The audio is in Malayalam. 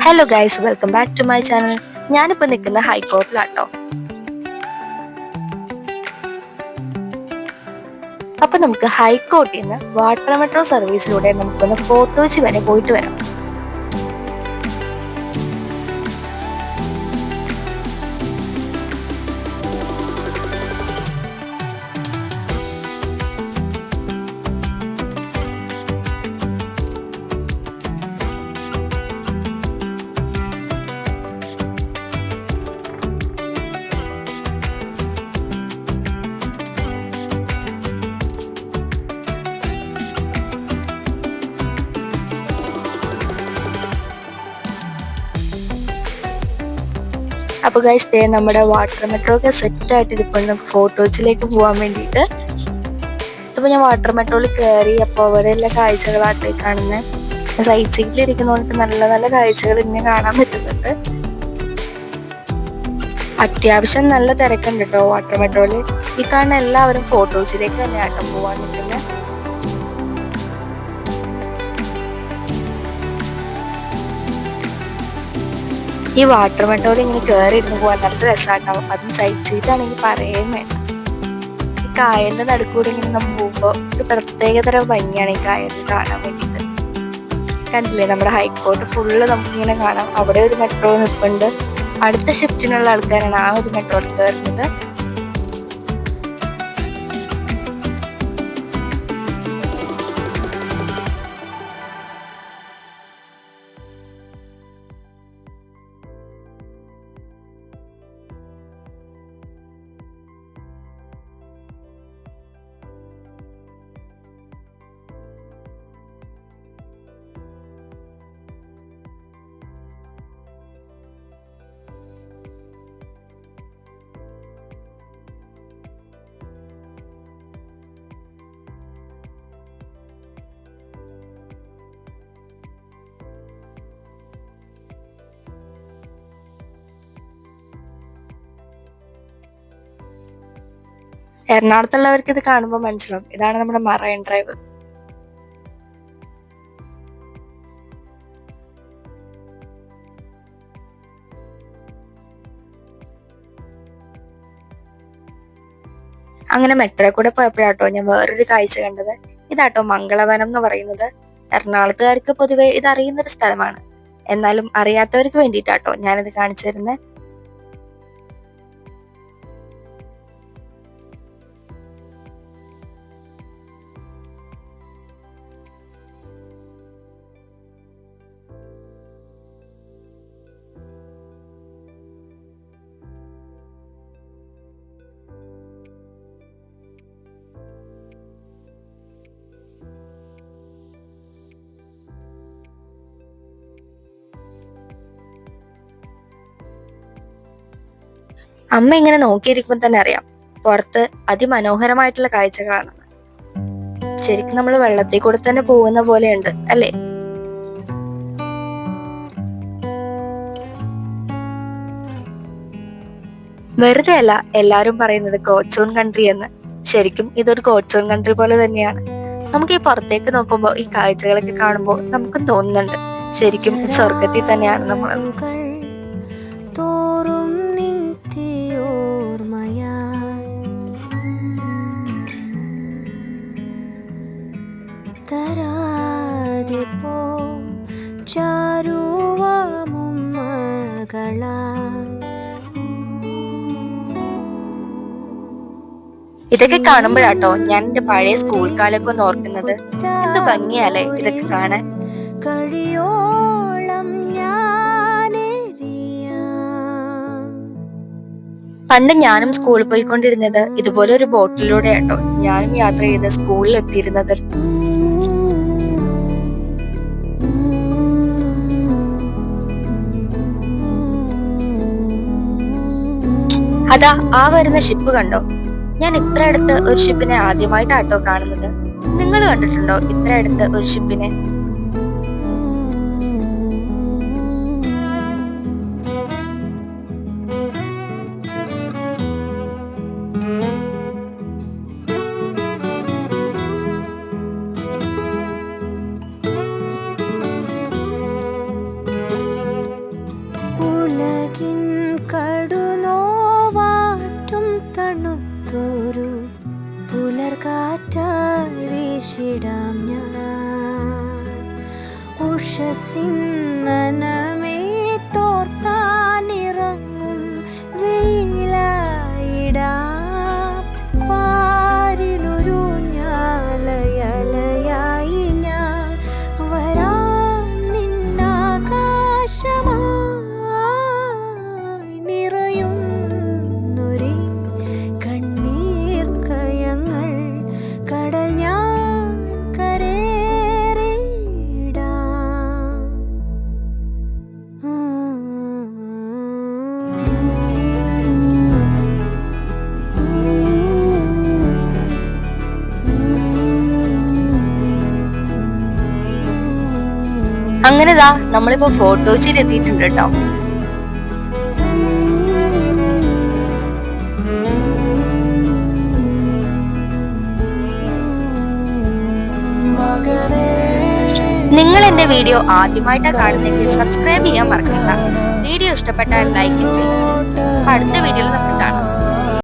Hello guys, welcome back to my channel. ഞാനിപ്പോൾ നിൽക്കുന്ന ഹൈക്കോർട്ടിലാട്ടോ. അപ്പൊ നമുക്ക് ഹൈക്കോർട്ടിൽ നിന്ന് വാട്ടർ മെട്രോ സർവീസിലൂടെ നമുക്കൊന്ന് ഫോർട്ട് കൊച്ചി വരെ പോയിട്ട് വരാം. അപ്പൊ ഗൈസ്, നമ്മുടെ വാട്ടർ മെട്രോ ഒക്കെ സെറ്റ് ആയിട്ട് ഇരിപ്പുണ്ട് നമുക്ക് ഫോർട്ട് കൊച്ചിയിലേക്ക് പോകാൻ വേണ്ടിയിട്ട്. ഇപ്പൊ ഞാൻ വാട്ടർ മെട്രോയിൽ കയറി. അപ്പോൾ അവിടെ എല്ലാ കാഴ്ചകളായിട്ട് കാണുന്നത്. സൈഡ് സീറ്റിൽ ഇരിക്കുന്നതുകൊണ്ട് നല്ല നല്ല കാഴ്ചകൾ ഇങ്ങനെ കാണാൻ പറ്റുന്നുണ്ട്. അത്യാവശ്യം നല്ല തിരക്കുണ്ട് കേട്ടോ വാട്ടർ മെട്രോയില്. ഈ കാണുന്ന എല്ലാവരും ഫോർട്ട് കൊച്ചിയിലേക്ക് തന്നെയാട്ടോ പോവാൻ നിൽക്കുന്നത്. ഈ വാട്ടർ മെട്രോയിൽ ഇങ്ങനെ കയറി ഇരുന്ന് പോകാൻ നല്ല രസമാണ്ടാവും. അതും സൈഡ് സീറ്റ് ആണെങ്കിൽ പറയുകയും വേണ്ട. ഈ കായലിന്റെ നടുക്കൂടെ ഇങ്ങനെ നമ്മൾ പോകുമ്പോൾ ഒരു പ്രത്യേകതരം ഭംഗിയാണ് ഈ കായലിൽ കാണാൻ വേണ്ടിയിട്ട്. കണ്ടില്ലേ, നമ്മുടെ ഹൈക്കോർട്ട് ഫുള്ള് നമുക്കിങ്ങനെ കാണാം. അവിടെ ഒരു മെട്രോ നിൽപ്പുണ്ട്. അടുത്ത ഷിഫ്റ്റിനുള്ള ആൾക്കാരാണ് ആ ഒരു മെട്രോയിൽ കയറുന്നത്. എറണാകുളത്തുള്ളവർക്ക് ഇത് കാണുമ്പോൾ മനസ്സിലാവും, ഇതാണ് നമ്മുടെ മറൈൻ ഡ്രൈവ്. അങ്ങനെ മെട്രോ കൂടെ പോയപ്പോഴാട്ടോ ഞാൻ വേറൊരു കാഴ്ച കണ്ടത്. ഇതാട്ടോ മംഗളവനം എന്ന് പറയുന്നത്. എറണാകുളത്തുകാർക്ക് പൊതുവെ ഇത് അറിയുന്ന ഒരു സ്ഥലമാണ്. എന്നാലും അറിയാത്തവർക്ക് വേണ്ടിയിട്ടാട്ടോ ഞാനിത് കാണിച്ചു തരുന്നത്. അമ്മ ഇങ്ങനെ നോക്കിയിരിക്കുമ്പോൾ തന്നെ അറിയാം പുറത്ത് അതിമനോഹരമായിട്ടുള്ള കാഴ്ചകളാണ്. ശരിക്കും നമ്മൾ വെള്ളത്തിൽ കൂടെ തന്നെ പോകുന്ന പോലെയുണ്ട് അല്ലേ? വെറുതെ അല്ല എല്ലാരും പറയുന്നത് ഗോഡ്സ് ഓൺ കൺട്രി എന്ന്. ശരിക്കും ഇതൊരു ഗോഡ്സ് ഓൺ കൺട്രി പോലെ തന്നെയാണ്. നമുക്ക് ഈ പുറത്തേക്ക് നോക്കുമ്പോൾ ഈ കാഴ്ചകളൊക്കെ കാണുമ്പോൾ നമുക്കും തോന്നുന്നുണ്ട് ശരിക്കും സ്വർഗത്തിൽ തന്നെയാണ് നമ്മൾ. ഇതൊക്കെ കാണുമ്പോഴാട്ടോ ഞാൻ എന്റെ പഴയ സ്കൂൾ കാലൊക്കെ ഒന്ന് ഓർക്കുന്നത്. എന്ത് ഭംഗിയല്ലേ ഇതൊക്കെ കാണാൻ. പണ്ട് ഞാനും സ്കൂളിൽ പോയിക്കൊണ്ടിരുന്നത് ഇതുപോലെ ഒരു ബോട്ടിലൂടെ ആട്ടോ ഞാനും യാത്ര ചെയ്ത് സ്കൂളിൽ എത്തിയിരുന്നത്. അതാ ആ വരുന്ന ഷിപ്പ് കണ്ടോ? ഞാൻ ഇത്ര അടുത്ത് ഒരു ഷിപ്പിനെ ആദ്യമായിട്ടാട്ടോ കാണുന്നത്. നിങ്ങൾ കണ്ടിട്ടുണ്ടോ ഇത്ര അടുത്ത് ഒരു ഷിപ്പിനെ? ഉഷസിന്നനമേ തോർത്താനിറങ്ങും വെയിലായിടാ പാരിലൊരു ഞാലയലയായി ഞാൻ വരാം നിന്നാകാശമായി നിറയുന്നൊരേ കണ്ണീർ കയങ്ങൾ കടൽ ഞാൻ കരേറിടാം. അങ്ങനെതാ നമ്മളിപ്പോ ഫോട്ടോച്ചിൽ എത്തിയിട്ടുണ്ട് കേട്ടോ. നിങ്ങൾ എന്റെ വീഡിയോ ആദ്യമായിട്ടാണ് കാണുന്നെങ്കിൽ സബ്സ്ക്രൈബ് ചെയ്യാൻ മറക്കണ്ട. വീഡിയോ ഇഷ്ടപ്പെട്ടാൽ ലൈക്കും ചെയ്യും. അടുത്ത വീഡിയോയിൽ നമുക്ക് കാണാം.